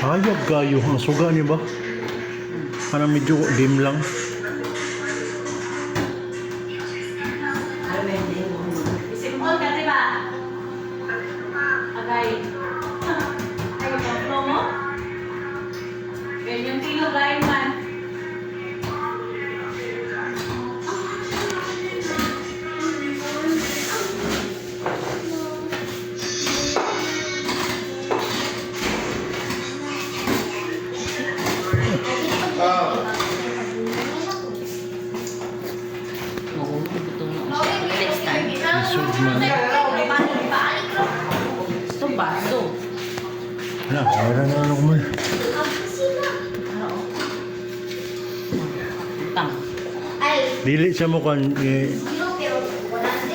Hayag kayo. Masuga niyo ba? Parang medyo dim lang. Simple ka, di ba? Agay. Ay, yung mo? Yan yung kilo gain man. Isod man. Ito ba? Ito. Wala, mayroon na ano kumal. Tang. Dili siya mo kan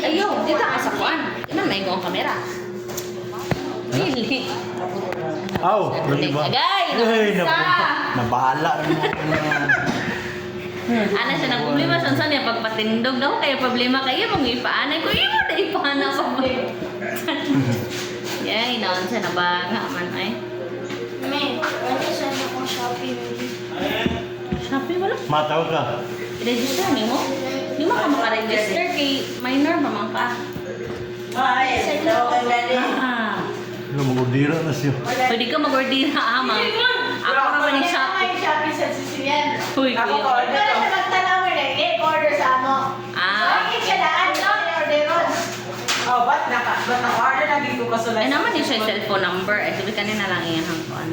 Ayaw, dito ka sa kuan. Ina, may ang kamera. Dili. Aw, di ba? Agay, Ay, napunta. nabahala. Ana siya nang problema sa niya pagpatindog daw kaya problema kayo mong ipaanay ko imo na ipaana ko. Yay, naon siya na ba nga man ay. Me, pwede siya na kung shopping. Shopee wala. Matawag ka. Register ni mo? Di mo ka maka-register kay minor pa man ka. Ah. Ano, mag-ordira na siya. Pwede ka mag-ordera ama. Ako ka man yung Shopee. Shopee sa Sicilian. Uy, Ako kuya. ko, order sa magtanaw mo na, order sa ano. Ah, Ay, siya daan, no? Orderon. Oh, ba't naka-order na dito ka sa ay naman din siya yung cellphone number. Eh, sabi kanina lang iyan ang kuan.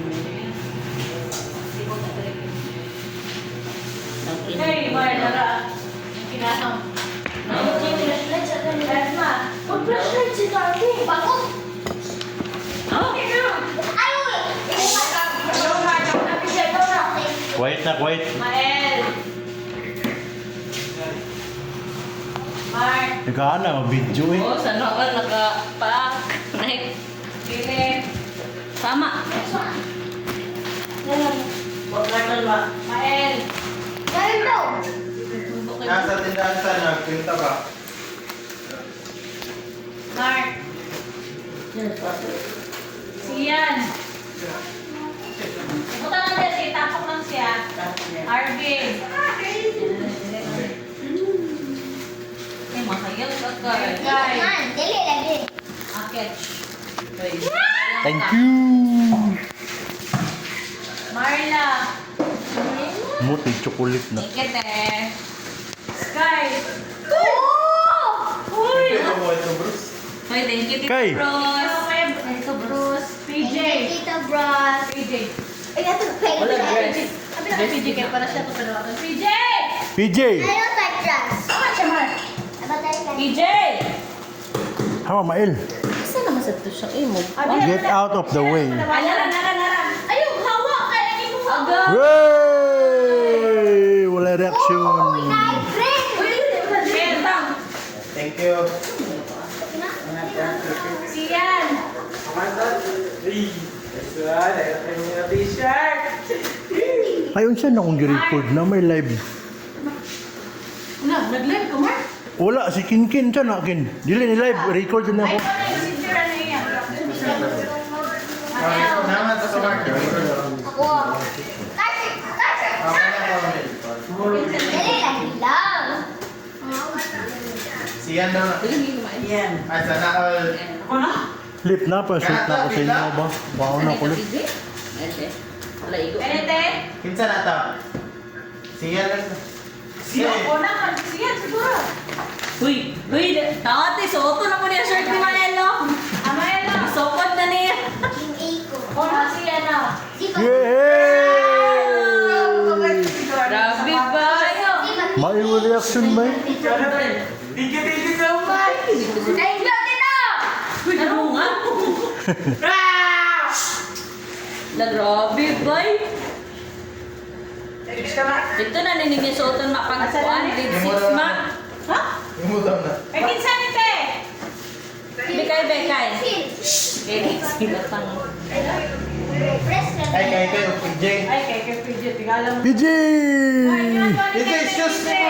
Hey, Marla. Kinasam. Resma. Mag-flashlight si Darby. Bago. Oh, Quiet na, quiet. Mael. Mark. Nagkaana, mag-video eh. oh, sana all naka-pack. Night. Philip. Sama. Huwag na kalma. Mael. Darby daw. Nasa tindahan ka, nagpinta ka. Mark. Siyan. Punta lang siya, si tapok lang siya. Arvin. Eh, makayag ka ka. Guy. Man, dili lagi. Akech. Thank you. Marla. Muti, chocolate na. Ikete. Sky. Ito mo ito, Bruce. Hoy, thank you, Tito Kay. Bros. Tito Bros. PJ. Tita Bros. PJ. Ay, ito pay. Wala dress. Sabi na PJ kayo para siya ito panawagan. PJ! PJ! Ayaw tayo dress. Ano siya, Mark? Aba tayo ka. PJ! Hawa, Mael. Isa naman sa ito siyang imo. Get out of the way. Nara. Ayaw, hawa! Kaya hindi mo hawa. Wey! Wala reaction. Ay, friend. Bentang. Thank you. Siyan. T-shirt. Ayun siya na kung record na may live. Nag-live ka, Mark? Wala, si Kinkin siya na kin. Dili ni live, record na Ay, ako. ikaw na yung sigura na iyan. Naman sa mark. Ako. Kasi. Dili lagi lang. Siyan na. Yan. Ay, sana all. Ako na? Lip na pa, shoot na ako sa inyo ba? Bawa na ako lip. Ete. Wala igo. Penete. Kinsa na to? Siyan lang. Siyan. O naman. Siyan, siguro. Uy! Takati, suoto na mo niya shirt ni Manelo. Amayan na. Sukot na niya. King A ko. O na siyan na. Di ba? Yay! Grabe ba? Di ba? May reaction ba? Thank you so much. Thank you, Tito. Uy, ano nga? La grabe ba? Thanks ka na. Ito na ninigyan suoton mapagpuan. Grade 6 ma. Ha? Imudaw na. Ay, kinsan ite. Bekay. Sil. Grade 6 tang. Press na. Ay, kay kayo, PJ. Ay, kay PJ. Tingala mo. PJ! PJ, excuse me.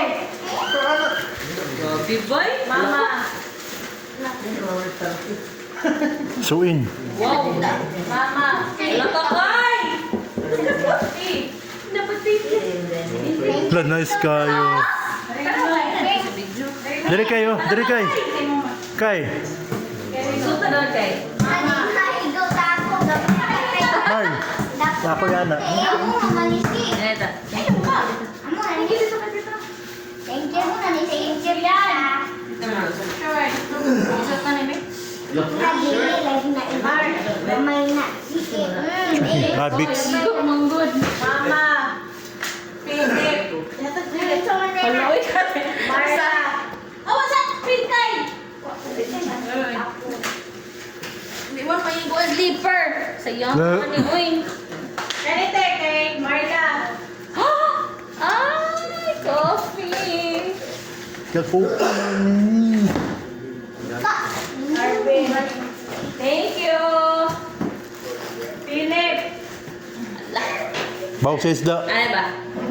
Grabe ba? Mama. Suin. Wow. Mama. Wala ka kay. La nice kayo. Diri kayo, diri kay. Kay. Suta daw kay. Naligo sa ako. Marl. Ako yan na. Amo manisi. Eto. Amo manisi. Thank you muna ni thank you yan. Sure. Isot na ni Be. Lagi na iba. Gamay na. Sige. Habits. Sigo mong good. Mama. Philip. Haloy ka. Marla. Oh, what's up? Pintay. Hindi mo payigo ang slipper. Sa'yo. No. Ano uy. Ganite kay Marla. Ay, coffee. Kakupa. Arvin. Thank you. Philip. Baw sa isda. Ano ba?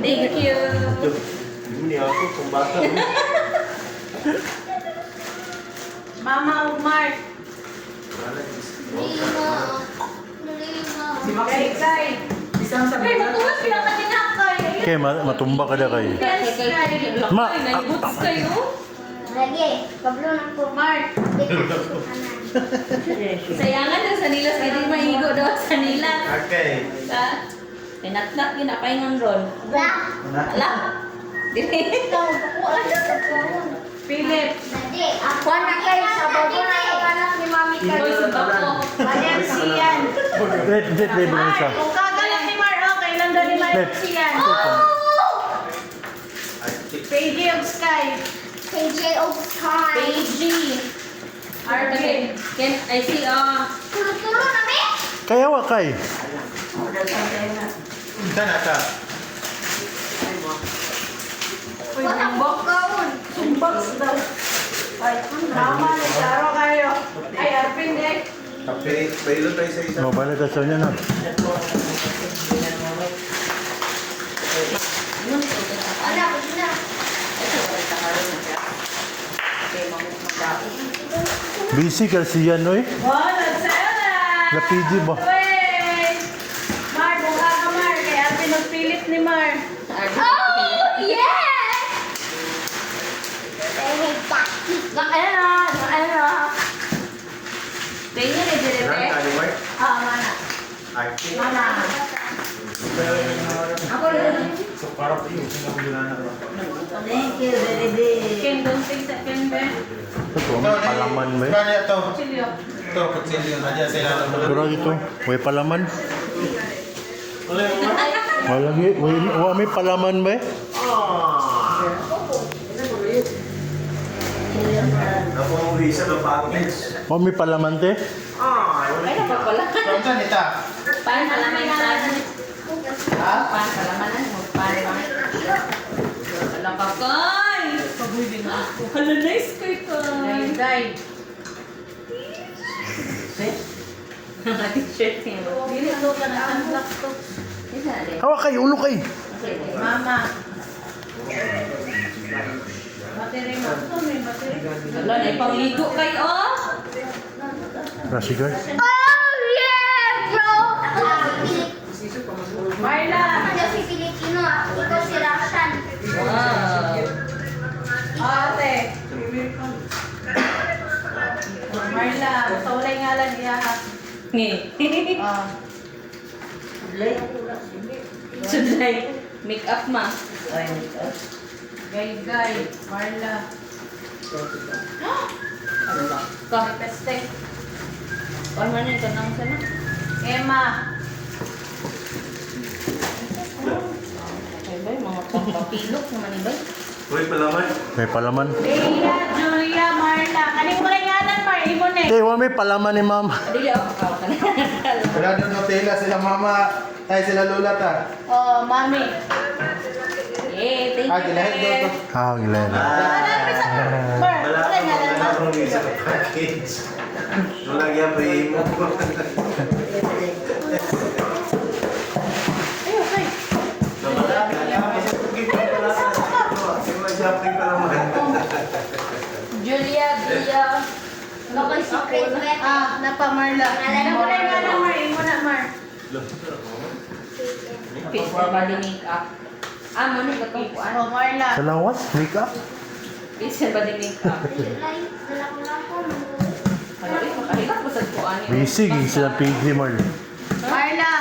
Thank you. Hindi ako kung bata. Mama Mark. Si Max. Kay. Isang sa Ay, matuwas sila ka tinakay. Kay matumba ka na kay. Ma- Naibuts kayo. Lagi. Pablo na po. Mark. Sayangan na sa nila. Hindi maigo daw sa nila. Okay. Sa pinatnak ginapaingon ron. Black. Ala. Dili. Ikaw, pakuha sa pakuha. Philip. Lagi. Ako na kayo sa babo na yung anak ni Mami Boy, Carlo. si Bako. Ayan siyan. Wait, wait, Mark. isa. Kung kagalang ni Mark, okay lang daw ni Mark Left. siyan. KJ of Sky. KJ of Sky. AG. Arvin. Can I see Tulo-tulo na, me? Kaya wa kay. Isa na ta. Uy, bumbok. Sumbox daw. Ay, drama ni Charo kayo. Ay, Arvin eh. Kape. Bailo tayo sa isa. Oh, balik ka sa niya na. Ano, gusto na. Busy kasi yan, oy. Oh, nagsayo na. Lapidi ba? Wait. Mar, buka ka Mar. Kay Arvin nagpilit ni Mar. Oh, yes! Ano? Tingnan ni Jerete. Ah, mana. Mana. Ako rin. So para po yung sinagulana ko. Thank you, Jerete. Ken, don't think sa Ken, be. Ito, may palaman ba eh? Kaya ito. Chilio. Ito, kutsilyo. Nadya sa ilalim. Pero dito, may palaman. Wala lagi, may palaman ba eh? Ako ang visa ng package. O may palaman te? Ay, napapala. From saan ita? Paano palaman sa Ha? Paano palamanan mo? Paano naman? Wala ka, Koy! Hala, nice kay Koy. Day. Mga t-shirt niya. Dili to ka na sunblock to. Isa na din. Hawa kay, ulo kay. Mama. Battery mo. Ito, may battery. Wala, na ipangligo kayo, oh! Rasigar. Oh, yeah, bro! Ako si Philip. Marla. Ako si Filipino. Ikaw si Russian. Wow. Ate. Marla. Sa ulay nga lang niya. Ngi. Ah. Sudlay. Make up ma. Gay. Marla. Ano ba? Ka. Peste. Paano man ito nang sana? Emma. Ay ba, mga pampapilok naman iba. Uy, palaman. May palaman. Leia, Julia, Marla. Kaning mo rin nga lang, Mar. Imo na. Te, wa may palaman ni mama. Dili ako kao ka na. Wala doon Nutella sila mama. Ay, sila lula ta. Oh, mami. Eh, thank Ah, you. gilahin doon to. Ah, gilan. Mar, wala nga lang, Mar. akong visa ng package. Wala kaya pa mo. Ay, okay. Shopping pa naman. Julia, Bia. Ako si Secret. Ah, napa Marla. Kaning mo rin nga lang, Mar. Imo na, Mar. Face na body make up. Ah, mo ni katong kuan. Oh, Marla. Sa lawas, makeup. Bisa ba din makeup? Dala ko lang po. Ano eh, makahilak mo sa kuan. Busy, sila Piggy Marl. Marla.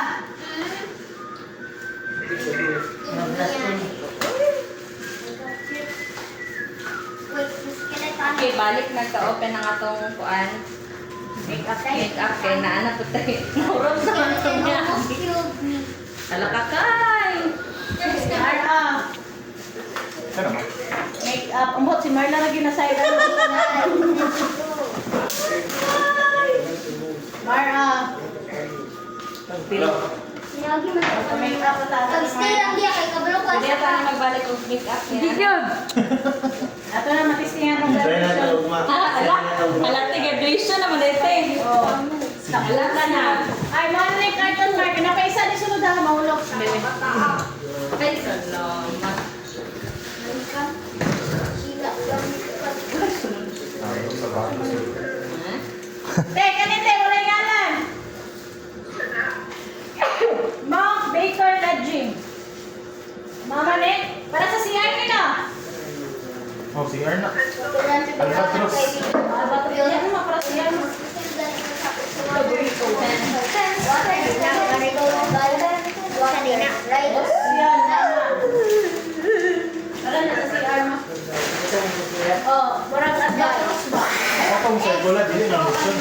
Wait, skeleton. Okay, balik nagka-open ang atong kuan. Makeup kay naana po tayo. Murot sa mga niya. Killed me. Alakakay! Marla. Make up. Ambot, si Marla lagi na side. Marla. Sinagi mo ito. Make up ta. Pag-stay lang diya kay kabalo ko. Hindi pa na magbalik og makeup niya. Hindi yun. Ato na matistingan ng graduation. Alati graduation naman dito. Oh. Alata na. Ay, mga na carton mark. Nakaisa ni sunod ha, mahulog. Ay, salamat. Te, kanite, wala ngalan. Mount Baker Lodging. Mama ne, para sa CR ka na. Oh, si Erna. Albatros. Albatros yan naman para sa CR mo. Yan, mama. Para na sa CR mo. Oh, murag albatros ba? Ako sa bola dili na option.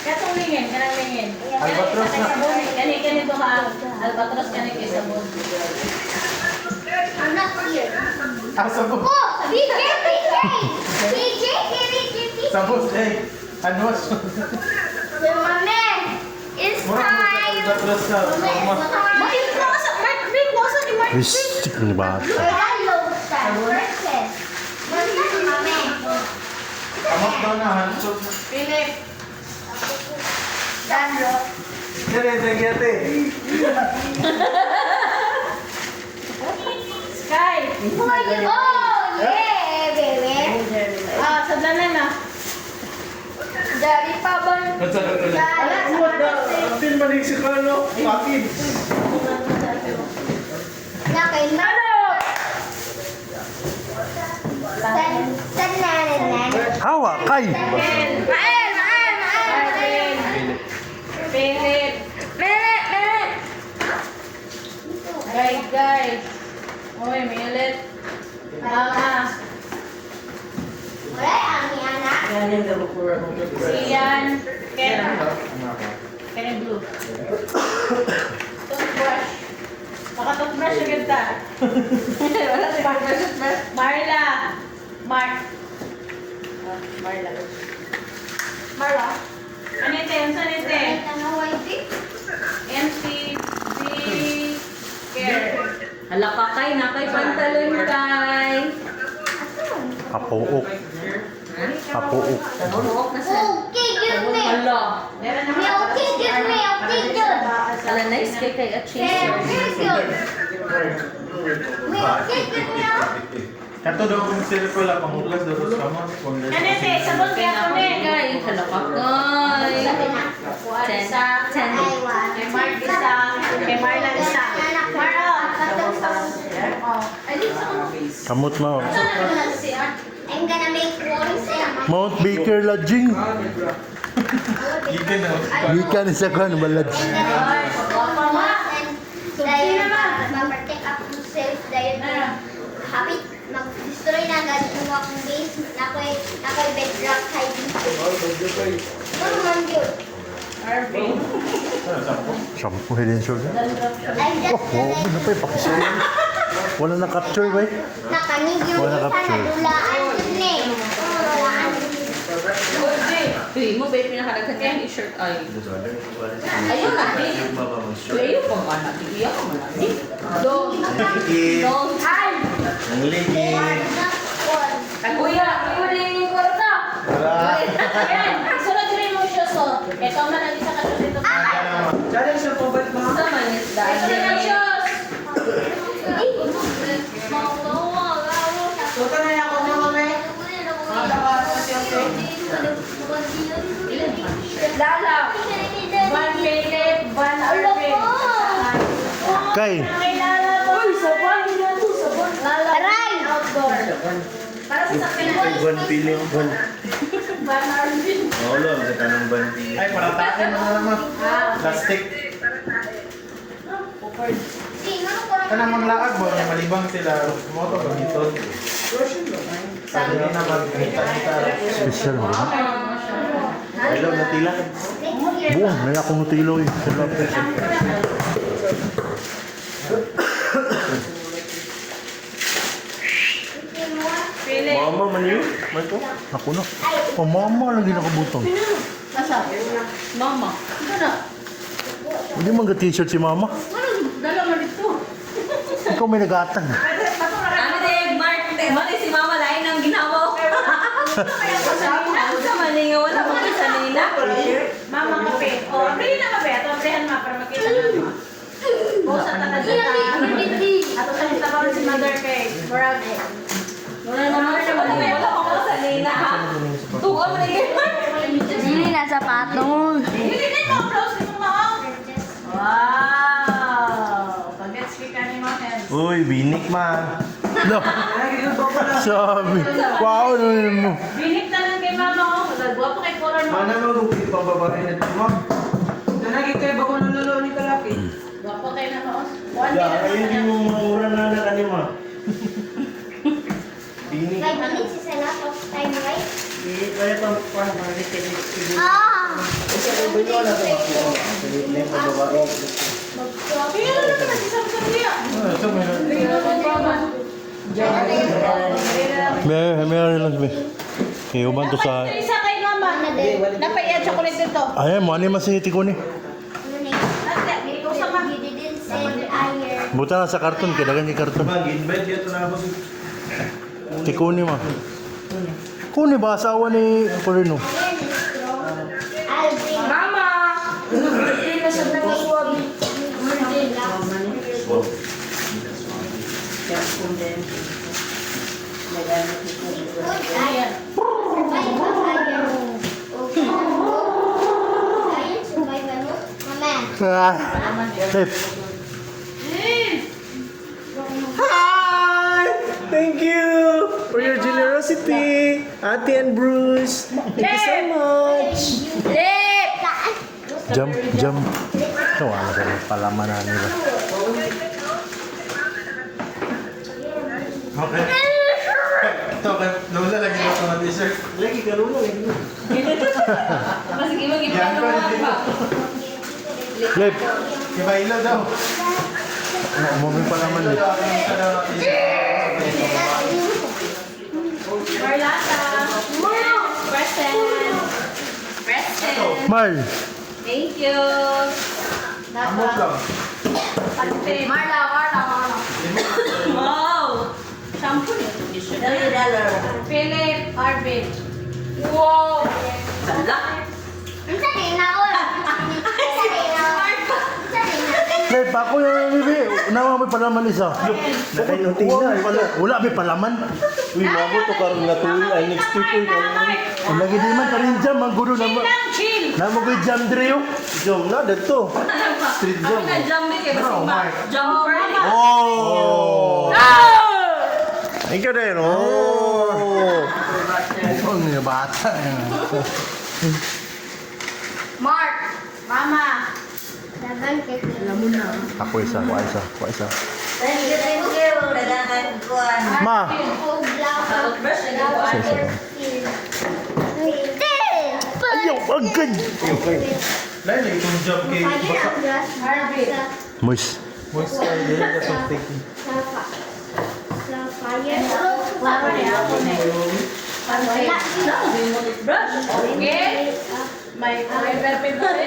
Katong lingin, kanang lingin. Albatros na. Kani to ha. Albatros kani kay sabon. I'm not here. Asa ko? Oh, BJ, BJ! BJ, BJ, Sabos eh. Ano? Mami, it's Mura mo sa time. albatros sa mama. Mail ko sa Mark Big mo sa ni Mark. Wistik ni bata. Hello, Sam. Versus. Mami. Amot daw na hansot. Philip. Danro. Dire dire. Sky. Oh, yeah, baby. Ah, sa dalan na. Dari pa ba? Wala sa Apil manig si Carlo. Pakid. Nakainalo. San nanan. Hawa, kay! Ken. Maan. Arvin. Philip. Melet. Guys. Oy, Milet. Mama. Wala ang anak. Sian. Ken. Ken Blue. Toothbrush. Naka-toothbrush agad ta. Wala si Marla. Mark. Marla. Marla. Ano ito? Ano saan ito? Ano white? MCG Care. Alakakay na kay pantalon kay. Apuok. Apuok. Nanunuok na sa. Okay, give me. Hala. Meron Me, okay, give me. Okay, good. Ala nice kay kay Yeah, achieve. very good. Me, okay, give me. Kato daw kung sila pala panguklas daw sa kama. Ano ito? Sabon kaya ko Kay ne. kay alakakay. Kuha isa. Ten. Kay Mark isa. Kay Marla isa. Marla. Oh. Kamot mo. I'm gonna make one salmon. Mount Baker Lodging. Ikan daw. Gikan sa kan balad. Dahil mag-protect ako self dahil habit mag-destroy na agad yung akong base na ako'y bedrock high dito. Ano man yun? Arvin. Shampoo head and shoulder. I'm just Oh, wow, ano pa yung pakisaya? Wala na capture ba eh? nakanig yung Wala isa capture. na dulaan dun eh. Dulaan dun. Uy, mo ba yung pinakadaghan niya yung t-shirt ay? Ayun na, di. Ayun pa ba natin? Iyak ka man natin. Don't. Ay! Ang ligi. Kuya, kuya yung kwarta. Ayan. Sunod rin mo siya so. Ito man ang isa ka dito. Challenge siya po ba't mga? Sa manis dahil. Suka na yan ako mo kami. Mga baka kasi okay. Lala. Van Philip. Van Arvin. Kay, Kailangan po. Uy, Para sa sakyan. One feeling. One. Van Arvin. Wala, may tanong one feeling. Ay, paratakin mo na naman. Plastic. Sino ko lang? Kanang mga laag ba? Malibang sila. Moto ba dito? Sabi na naman. Kita-kita. Special mo. Hello, natila. Buong, naya akong nutilo eh. Sarap. Pili. Mama man yun? Mato? Ako na. Oh, mama lagi nakabutong. Nasa? Mama. Ito na. Hindi man ga-t-shirt si mama. Dalawa dito. Ikaw may nag-atang. Pwede, patulad. Ano din, Mark? Mali si Mama lain ang ginawa ko. Ano sa malinga? Wala mo sa nila. Mama kape. O, abrihin na kape. Ato abrihan ma para makita na mo. Bosa ta na Ato sa nita pa si Mother kay Morales. Wala naman siya malinga. Wala mo sa nila. Tuwa mo na Hindi na sapatos. Hindi din mo close ni mo. Wow! Pag-gets ka ni mo, Hens. Uy, binik ma. No. Sabi. Wow, ano yun mo? Binik na lang kay Mama. Nagwapo kay Color mo. Mana magupi pa babae na ito. Nanagi kayo ba kung nalolo ni Kalaki? Gwapo kay na mo. One day Ya, na ayun naman. yung mura na nakanima. Binik. 5 minutes is a lot of time, right? Kaya pa mga Ah! Pila na naman si Samsung niya. Ito meron. May lang sabi. Kaya uban to sa... Isa kay Mama. Napaiyan chocolate dito. Ay, mo ani man si tiko ni. Ate, dito sa ma. You didn't send iron. Buta na sa karton, kaya dagan ni karton. Mag-invite dito na ako. Tiko ni ma. Kuni ba asawa ni Corino? Iron is strong. I'll bring Mama! Hindi na sa nagkaswag. iron. Survive ang iron. Okay. Iron, survive ano? Mama. Ah. Tip. Hi! Thank you for your generosity, Ate and Bruce. Thank you so much. Jam. Ito, wala ka rin palaman na nila. Okay. Ito, Lola, lagi na ito na t-shirt. Lagi ka lolo. Mas sige mo Yan gipano pa, mo hindi pa. Lip. Iba ilo daw. Umaming palaman eh. Marlata. Present. Present. Marl. Thank you. Amot lang. Pante. Marla. Wow. Shampoo niya ito t-shirt. Philip Arvin. Wow. Sala. Ang sabi na ako. Ang sabi na ako. Lip, ako yung bibi. Nawa may palaman isa. Wala may palaman. Uy, mabo to karon na tuwi. Ay, next week uy. Ang lagi di man karin jam. Ang gulo Chill naman. lang, chill. Namo ko jam drio. Jom na, dito. Street jam. Ako na jump eh. Kasi Oh, ma. my. Jumper. Oh! Thank you din. Oh! Ang mga bata. Mark. Mama. Dagan kay Ako isa. Thank you. Ma. Toothbrush na gawa. Ayaw, agad. Dahil itong job kay baka. Moist. Moist kayo din na sa taking. Sa fire. Wala niya ako na. Pante. Toothbrush. Okay. May pepper Pante.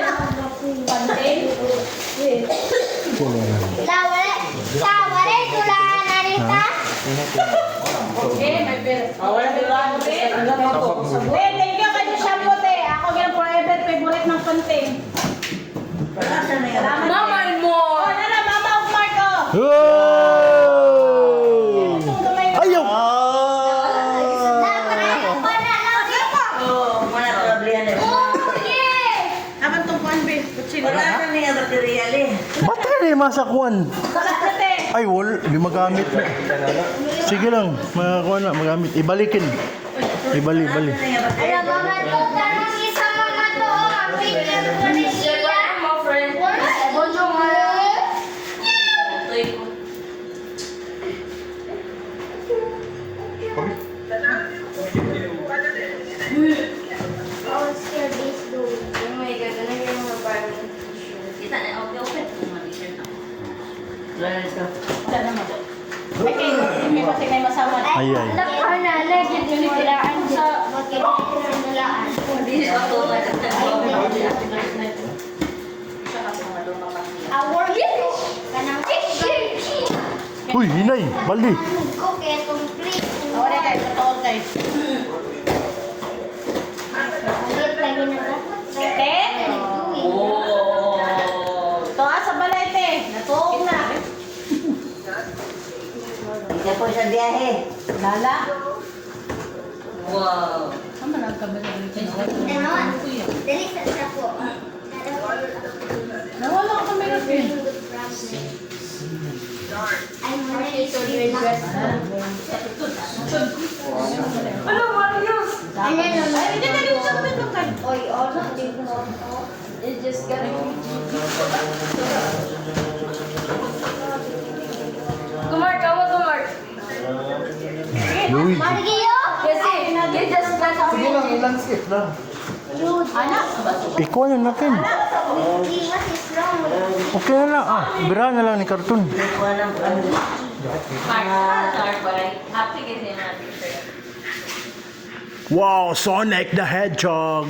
Lawale tulahan na rita. Okay, may pepper. Thank you kayo shampoo te. Ako yung forever favorite ng Pante. Salamat. Mama mo. Oh, nara, Mama of Marco. Hey! Ayaw! Aman tong kuan be. Kutsilo. Battery masakuan. Salat na te. Ay, wal. Di magamit na. Sige lang, makakuha na, magamit. Ibalikin. Ibali. Alam mga to, tanong isa mga to. Picture ko ni Sheila. Bonjour, How's your days doing? Oh my God, ano yung mga parang Kita na, okay. Kung mag-t-shirt ako. Wala naman. Okay, hindi kasi may masawa. Ay. Lakar na, lagi din nilaan sa magkikinilaan. Hindi ako mag-t-shirt. Our fish! Kanang fish! Uy, hinay, baldi. Ko kaya complete. Wala guys, totoo guys. Ulit lagi na ba? Te? Tuwa sa balay, te. Natuog na. Hindi po sa biyahe. Lala? Wow. Saan ba nagkamali dito? Tanawan. Dali sa po. Nawala ko kami rin. I'm ready to your dress. Ano, Marius? And then, Ay, hindi na rin siya pintukan. Oy, all of you know. It's just gonna Kumar, Kumar. Luigi. Marigio? Kasi, you just got Sige lang, i-landscape lang. Anak? Ikuha na natin. What is wrong with Okay na lang. Bira na lang ni Cartoon. Happy kasi yung mga t-shirt. Wow, Sonic the Hedgehog.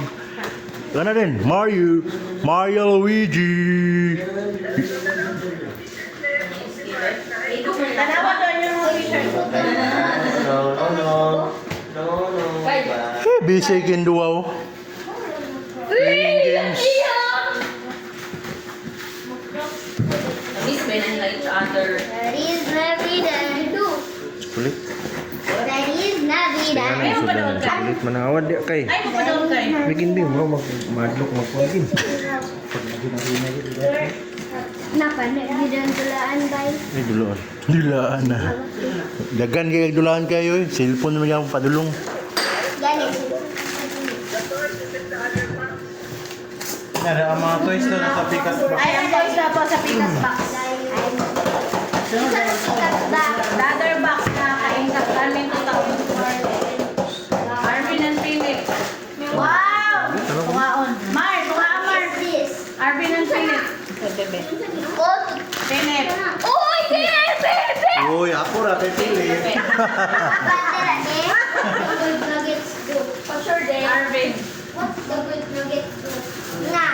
Gana din, Mario Luigi. Tanawa doon yung t-shirt. No. Busy kinduaw. Playing games. Miss ba na each other? That is Navidad. Kulit. That is Navidad. Ayaw pa doon ka. Kulit manawad di kay. Ay, mo pa doon kay. Bigin din mo madlok mo pagin. Napanik din tulaan guys. Ay, dulaan. Dulaan na. Dagan kayo dulaan kayo eh. Cellphone naman yung padulong. Ganit. Yan, ang mga toys doon nasa Picas box. Ay, ang boys na po sa Picas box. Isa sa sikat ba? The other box na kaingkat namin ito tapos Arvin and Philip. Wow! Tungaon. Mar, tungaan Mar. This. Arvin and Philip. Oh, Philip. Uy, bebe! Uy, ako ra kay Pili. Bandera eh. Good nuggets do. For sure day. Arvin. What's the good nuggets do? Na.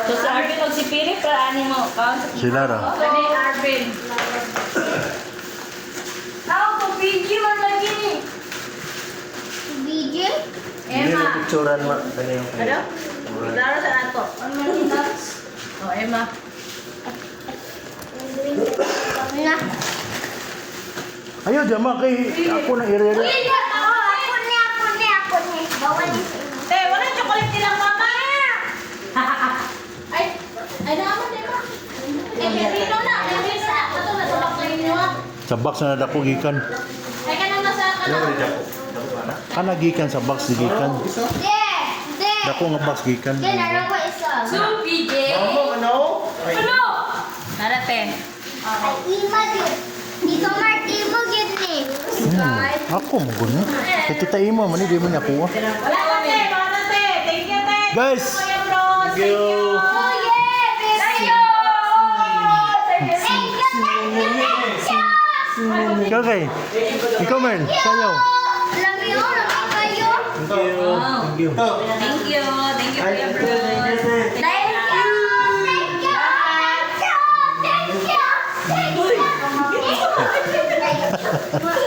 So si Arvin o si Philip, ani mo? Sila ra. Kani Arvin. Ako ko video man lagi ni. BJ? Emma. Picturean mo kani yung. Ano? Klaro sa ato. Oh, Emma. Na. Ayaw, dama kay ako na Uy, i-realize. ako ni. Bawal ni. Te, wala chocolate nilang mama. Ay naman, Emma. Dino na. Dino na. Ito na tulak na inyo. Sa box na nadako gikan. Ay, kanang nasa kanang. Kana gikan sa box di gikan. De. Dako nga box gikan. De, nalang ko isa. So, PJ. Ano? Ano? Narate. Ay, ima din. Dito Marty mo gid ni. Ako mo guna. Kay tita Ima man di mo nakuha. Wala na, te. Wala na, te. Thank you, te. Guys. Kuya Bros. Thank you. Oh yeah, baby. Thank you. Okay. Ikaw man, sayaw. Love you kayo. Wow. Thank you. Thank you, Kuya Bruce. Thank you. Thank you. Thank you. Thank you.